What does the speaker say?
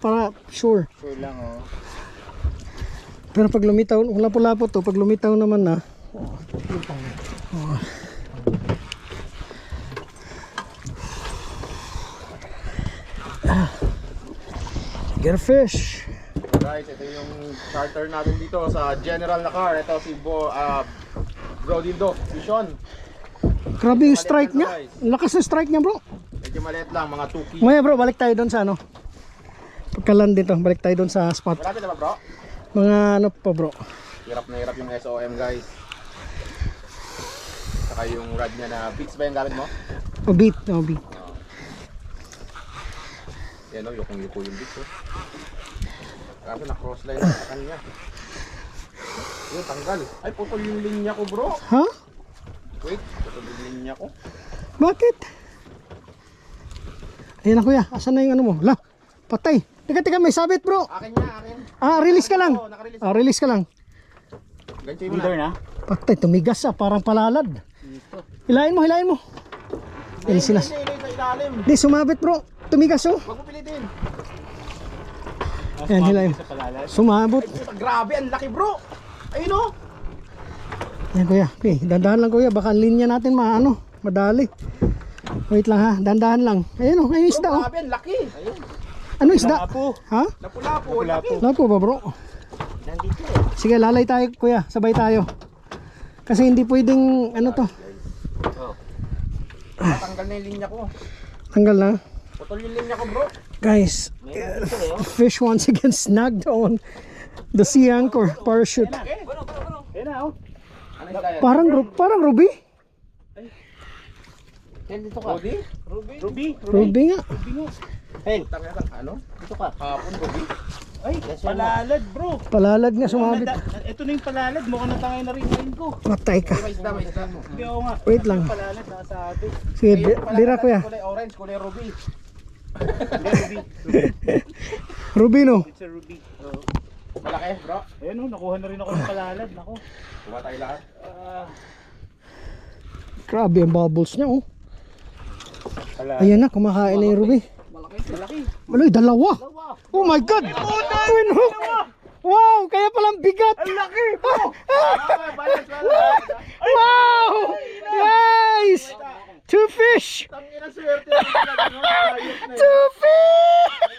para sure. Sure lang oh. Pero pag lumitaw, kung lapo-lapo to, pag lumitaw naman na. Get a fish. Guys, ito yung charter natin dito sa General na car. Ito si Bro Dildo, Vision. Grabe yung strike niya. Ang lakas ng strike niya, bro. Medyo maliit lang, mga 2 kg. Maya, bro, balik tayo doon sa ano. Pagkalan dito, balik tayo doon sa spot. Marami na ba bro? Mga ano pa, bro. Hirap na hirap yung SOM guys. Saka yung rod niya na beats ba yung gamit mo? O beat, o beat. Yan o, yukong-yuko yung beats oh. Kaso na-crossline sa kanya. Yun, tanggal. Ay, putol yung linya ko bro. Ha? Wait, putol yung linya ko. Bakit? Ayun na kuya, asan na yung ano mo? La, patay. Teka, may sabit bro. Akin niya, akin. Release ka lang. Nakarelease. Release ka lang. Gancho mo na. Patay, tumigas parang palalad. Hilahin mo. Ayun sila. Hindi, sa ilalim. Di, sumabit bro. Tumigas oh. Huwag mo pilitin. Ayan, hilahin. Sumabot. Grabe, ang laki bro. Ayun o. Ayan kuya, okay, dandahan lang kuya. Baka ang linya natin madali. Wait lang ha, dandahan lang. Ayun oh, ayun Bro, isda oh. grabe, ang laki. Ayun. Ano isda? Ha? Lapu-lapu, ang laki. Lapo ba bro? Sige, lalay tayo kuya, sabay tayo. Kasi hindi pwedeng ano to. Tanggal na yung linya ko. Tanggal na. Putol yung linya ko bro. Guys, fish once again snagged on the sea anchor parachute. Ayun na oh. Ano isda yan? Parang ruby. Dito ka. Ruby? Ruby nga. Hey, ano? Dito ka. Hapon, Ruby? Ay, palalad bro. Palalad nga sumabit. Ito na yung palalad. Mukhang natangay na rin ngayon ko. Matay ka. May isda mo. Hindi ako nga. Wait lang. Palalad nasa atin. Sige, dira kuya. Kulay orange, kulay ruby. Hindi, ruby. Ruby no. It's a ruby. Malaki, bro. Ayun nakuha na rin ako ng palalad. Nako. Kuha tayo lahat. Grabe ang bubbles niya oh. Palalad. Ayan na, kumakain na yung ruby. Malaki. Maloy, dalawa. Oh my god. Twin hook. Wow, kaya palang bigat. Ang laki bro. Wow! Guys! 2 fish! Tangina swerte na talaga. Two fish!